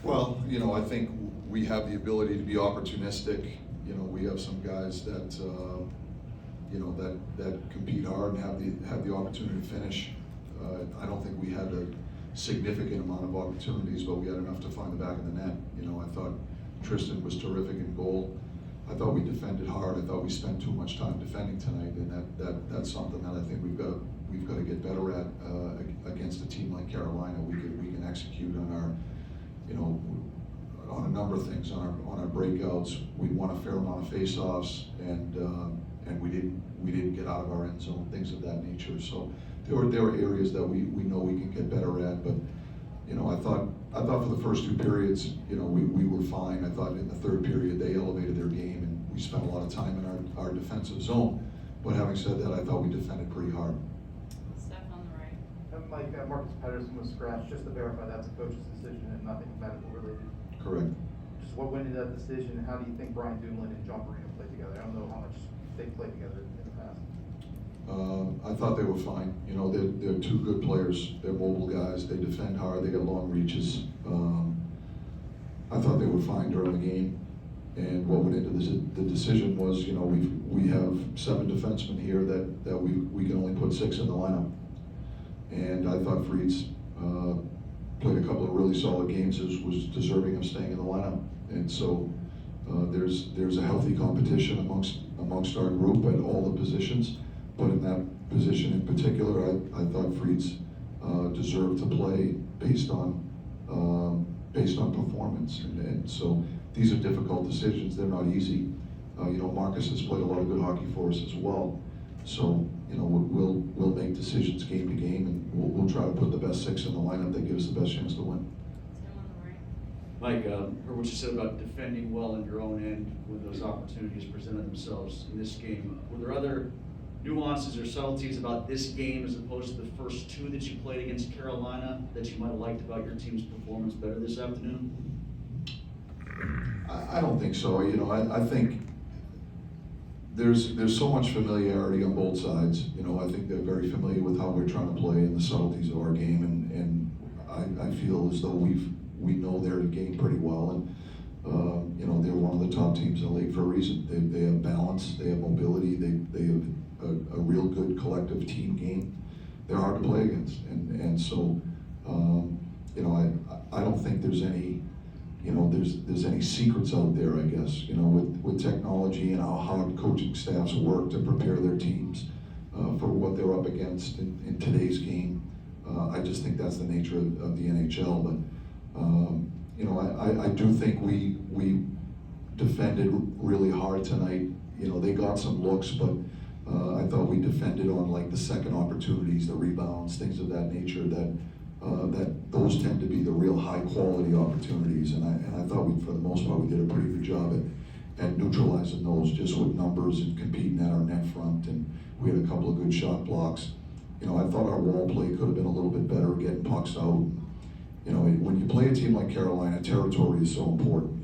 Well, I think we have the ability to be opportunistic. We have some guys that, that compete hard and have the opportunity to finish. I don't think we had a significant amount of opportunities, but we had enough to find the back of the net. I thought Tristan was terrific in goal. I thought we defended hard. I thought we spent too much time defending tonight, and that's something that I think we've got to get better at against a team like Carolina. We can execute on our, on a number of things. On our breakouts, we won a fair amount of face-offs, and we didn't get out of our end zone, things of that nature. So there were areas that we know we can get better at, but I thought for the first two periods, we were fine. I thought in the third period they elevated their game, and we spent a lot of time in our defensive zone. But having said that, I thought we defended pretty hard. Steph on the right. Mike, Marcus Pettersson was scratched, just to verify that's a coach's decision and nothing medical related. Correct. Just what went into that decision, and how do you think Brian Dumoulin and John Marino played together? I don't know how much they played together in the past. I thought they were fine. They're two good players. They're mobile guys. They defend hard. They got long reaches. I thought they were fine during the game. And what went into the decision was, we have 7 defensemen here that we can only put 6 in the lineup. And I thought Fried's played a couple of really solid games, was deserving of staying in the lineup. And so there's a healthy competition amongst our group at all the positions. But in that position in particular, I thought Fried's deserved to play based on performance. And so these are difficult decisions. They're not easy. Marcus has played a lot of good hockey for us as well. So we'll make decisions game to game, and we'll try to put the best 6 in the lineup that gives us the best chance to win. Tim on the right. Mike, heard what you said about defending well in your own end when those opportunities presented themselves in this game. Were there other nuances or subtleties about this game as opposed to the first 2 that you played against Carolina that you might have liked about your team's performance better this afternoon? I don't think so. I think there's so much familiarity on both sides. I think they're very familiar with how we're trying to play and the subtleties of our game, and I feel as though we know their game pretty well. And they're one of the top teams in the league for a reason. They have balance, they have mobility, they have a real good collective team game. They're hard to play against, and so I don't think there's any there's any secrets out there, I guess, with technology and how hard coaching staffs work to prepare their teams for what they're up against in today's game. I just think that's the nature of the NHL. But I do think we defended really hard tonight. They got some looks, but I thought we defended on like the second opportunities, the rebounds, things of that nature, that those tend to be the real high quality opportunities, and I thought for the most part we did a pretty good job at neutralizing those, just with numbers and competing at our net front, and we had a couple of good shot blocks. I thought our wall play could have been a little bit better, getting pucks out. When you play a team like Carolina, territory is so important.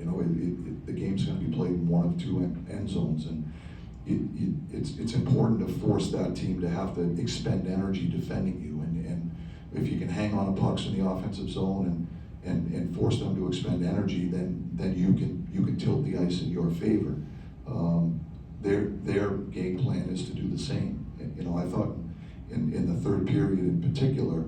The game's going to be played in one of 2 end zones, and it's important to force that team to have to expend energy defending you, and if you can hang on to pucks in the offensive zone and force them to expend energy, then you can tilt the ice in your favor. Their game plan is to do the same. I thought in the third period in particular,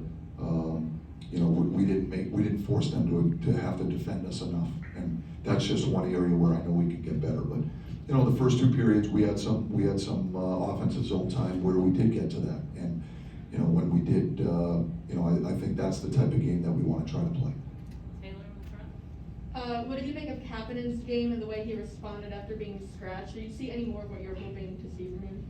we didn't force them to have to defend us enough, and that's just one area where I know we can get better. But the first 2 periods we had some offensive zone time where we did get to that, and when we did, I think that's the type of game that we want to try to play. Taylor in the front. What did you make of Kapanen's game and the way he responded after being scratched? Did you see any more of what you're hoping to see from him?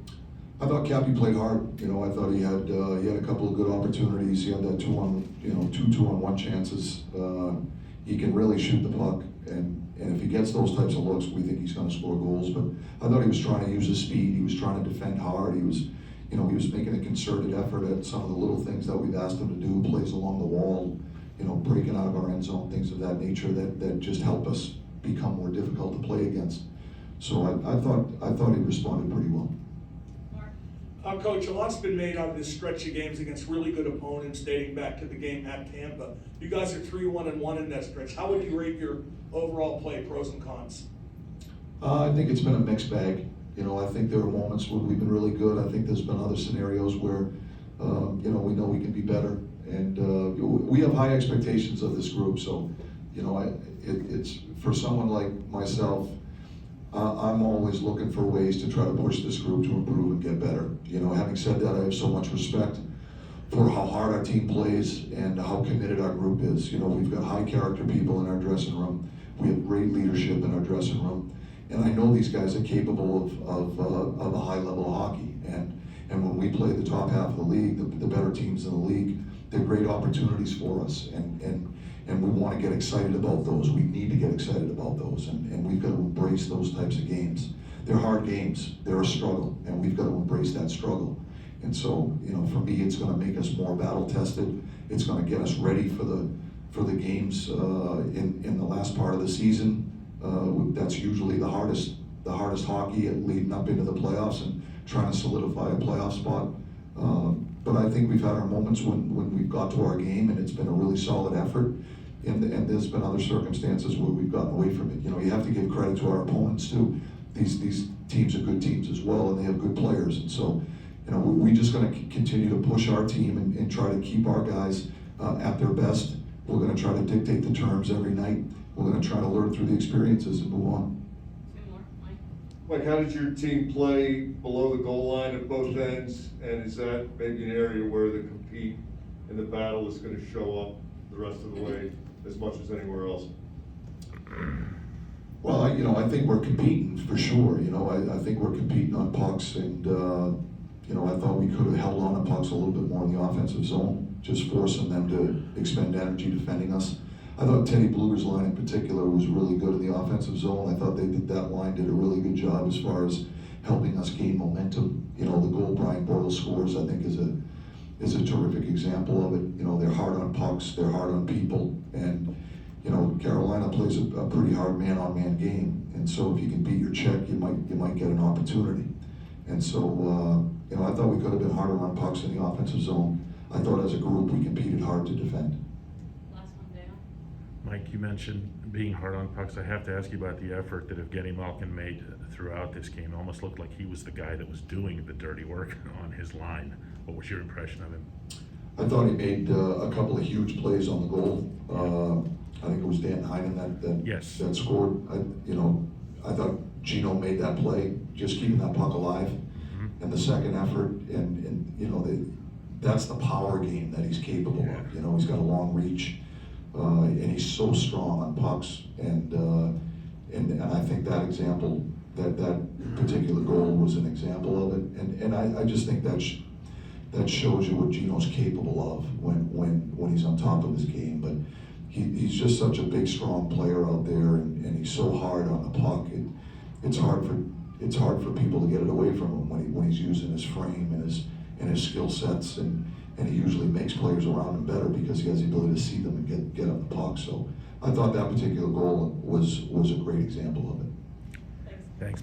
I thought Cappy played hard. I thought he had a couple of good opportunities. He had that 2-on-1 chances. He can really shoot the puck, and if he gets those types of looks, we think he's going to score goals. But I thought he was trying to use his speed. He was trying to defend hard. He was making a concerted effort at some of the little things that we've asked him to do, plays along the wall, breaking out of our end zone, things of that nature that just help us become more difficult to play against. So I thought he responded pretty well. Mark. Coach, a lot's been made out of this stretch of games against really good opponents dating back to the game at Tampa. You guys are 3-1-1 in that stretch. How would you rate your overall play, pros and cons? I think it's been a mixed bag. You know, I think there are moments where we've been really good. I think there's been other scenarios where, you know we can be better. And we have high expectations of this group. So, you know, it's for someone like myself, I'm always looking for ways to try to push this group to improve and get better. You know, having said that, I have so much respect for how hard our team plays and how committed our group is. You know, we've got high character people in our dressing room. We have great leadership in our dressing room. And I know these guys are capable of a high level of hockey. And when we play the top half of the league, the better teams in the league, they're great opportunities for us. And we want to get excited about those. We need to get excited about those. And we've got to embrace those types of games. They're hard games. They're a struggle. And we've got to embrace that struggle. And so, you know, for me, it's going to make us more battle tested. It's going to get us ready for the games in the last part of the season. That's usually the hardest hockey leading up into the playoffs and trying to solidify a playoff spot. But I think we've had our moments when we've got to our game and it's been a really solid effort. And there's been other circumstances where we've gotten away from it. You know, you have to give credit to our opponents too. These teams are good teams as well, and they have good players. And so, you know, we're just going to continue to push our team and try to keep our guys at their best. We're going to try to dictate the terms every night. We're going to try to learn through the experiences and move on. Two more, Mike. Mike, how did your team play below the goal line at both ends? And is that maybe an area where the compete and the battle is going to show up the rest of the way as much as anywhere else? Well, I think we're competing for sure. You know, I think we're competing on pucks, and you know, I thought we could have held on to pucks a little bit more in the offensive zone, just forcing them to expend energy defending us. I thought Teddy Bluger's line in particular was really good in the offensive zone. I thought that line did a really good job as far as helping us gain momentum. You know, the goal Brian Bortles scores, I think, is a terrific example of it. You know, they're hard on pucks, they're hard on people, and you know, Carolina plays a pretty hard man-on-man game. And so if you can beat your check, you might get an opportunity. And so you know, I thought we could have been harder on pucks in the offensive zone. I thought as a group we competed hard to defend. Last one, Dale. Mike, you mentioned being hard on pucks. I have to ask you about the effort that Evgeny Malkin made throughout this game. It almost looked like he was the guy that was doing the dirty work on his line. What was your impression of him? I thought he made a couple of huge plays on the goal. I think it was Dan Heinen that scored. I thought Gino made that play, just keeping that puck alive. Mm-hmm. And the second effort, and you know, that's the power game that he's capable of. You know, he's got a long reach, and he's so strong on pucks. And I think that example, that particular goal was an example of it. And I just think that shows you what Gino's capable of when he's on top of his game. But he's just such a big, strong player out there, and he's so hard on the puck. It's hard for people to get it away from him when he's using his frame and his skill sets, and he usually makes players around him better because he has the ability to see them and get on the puck. So I thought that particular goal was a great example of it. Thanks. Thanks.